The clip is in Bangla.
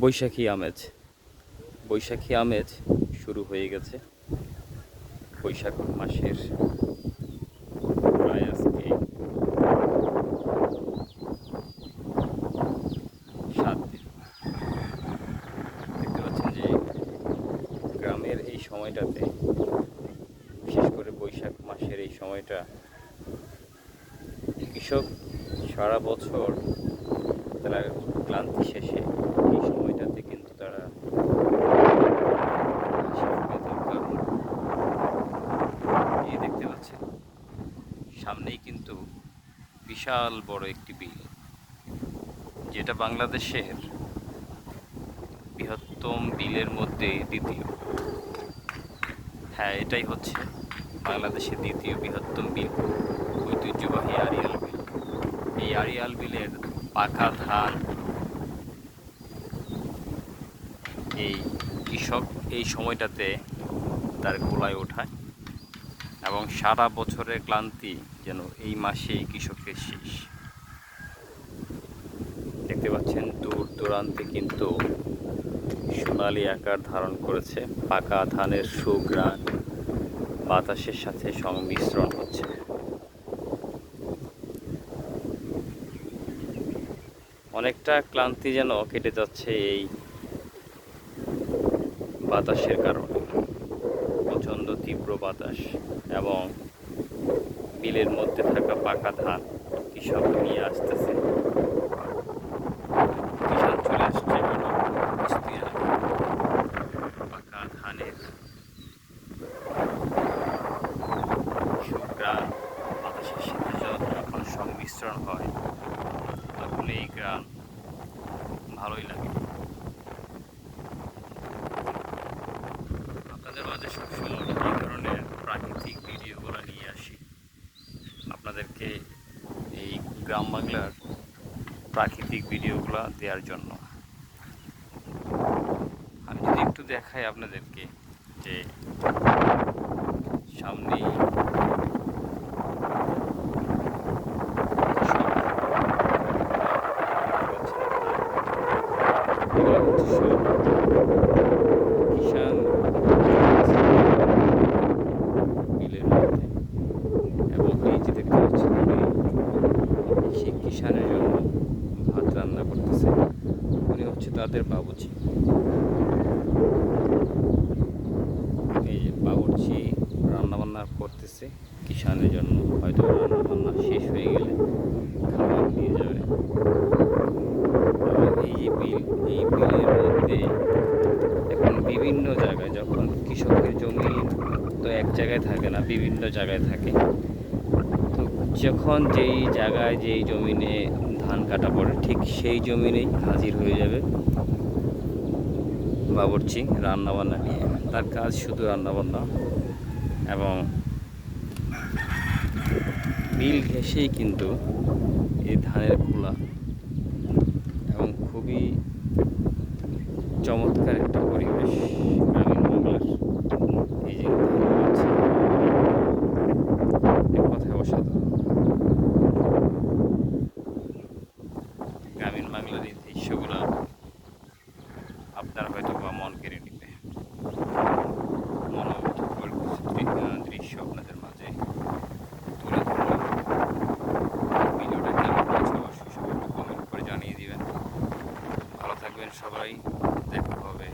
বৈশাখী আমেজ শুরু হয়ে গেছে। বৈশাখ মাসের প্রায় আজকে 7 দিন। দেখতে পাচ্ছেন যে গ্রামের এই সময়টাতে, বিশেষ করে বৈশাখ মাসের এই সময়টা, কৃষক সারা বছর তারা ক্লান্তি শেষে এই সময়টাতে কিন্তু তারা এই দেখতে পাচ্ছেন সামনেই কিন্তু বিশাল বড় একটি বিল, যেটা বাংলাদেশের বৃহত্তম বিলের মধ্যে দ্বিতীয়। হ্যাঁ, এটাই হচ্ছে বাংলাদেশের দ্বিতীয় বৃহত্তম বিল, ঐতিহ্যবাহী আড়িয়াল বিল। এই আড়িয়াল বিলের পাকা ধান এই কৃষক এই সময়টাতে তার গোলায় ওঠায়, এবং সারা বছরের ক্লান্তি যেন এই মাসেই কৃষকের শেষ। দেখতে পাচ্ছেন দূর দূরান্তে কিন্তু সোনালি আকার ধারণ করেছে। পাকা ধানের সুঘ্রাণ বাতাসের সাথে সংমিশ্রণ হচ্ছে। অনেকটা ক্লান্তি যেন কেটে যাচ্ছে এই বাতাসের কারণে। প্রচণ্ড তীব্র বাতাস এবং বিলের মধ্যে থাকা পাকা ধান কৃষক নিয়ে আসতেছে। কিষান চলে আসছে কিছুদিন আগে। পাকা ধানের সুঘ্রাণ বাতাসের সাথে যখন সংমিশ্রণ হয়, তখন এই গ্রাম ভালোই লাগে। আপনাদের মাঝে সবসময় এই ধরনের প্রাকৃতিক ভিডিওগুলো নিয়ে আসি আপনাদেরকে, এই গ্রাম বাংলার প্রাকৃতিক ভিডিওগুলো দেওয়ার জন্য। আমি যদি একটু দেখাই আপনাদেরকে যে সামনেই কিষান বিলের মধ্যে, এবং এই যে দেখতে পাচ্ছেন সেই কিষানের জন্য ভাত রান্না করতেছে। উনি হচ্ছে তাদের বাবুর্চি। এই যে বাবুর্চি রান্নাবান্না করতেছে কিষানের জন্য। হয়তো রান্নাবান্না শেষ হয়ে গেলে খাবার নিয়ে যাবে। এই যে বিল, এই বিলের মধ্যে এখন বিভিন্ন জায়গায়, যখন কৃষকের জমি তো এক জায়গায় থাকে না, বিভিন্ন জায়গায় থাকে, তো যখন যেই জায়গায় যেই জমিনে ধান কাটা পড়ে, ঠিক সেই জমিনেই হাজির হয়ে যাবে বাবুর্চি রান্নাবান্না নিয়ে। তার কাজ শুধু রান্নাবান্না, এবং বিল ঘেঁষেই কিন্তু এই ধানের খোলা, এবং খুবই চমৎকার একটা পরিবেশ গ্রামীণ বাংলার। এই যে এক কথায় অসাধারণ। গ্রামীণ বাংলার এই দৃশ্যগুলো আপনার হয়তো বা মন কেড়ে নিবে। মনোমুগ্ধকর দৃশ্য আপনাদের মাঝে তুলে ধরলাম। ভিডিওটা কেমন হয়েছে অবশ্যই সবাই একটু কমেন্ট করে জানিয়ে দিবেন। ভালো থাকবেন সবাই, দেখা হবে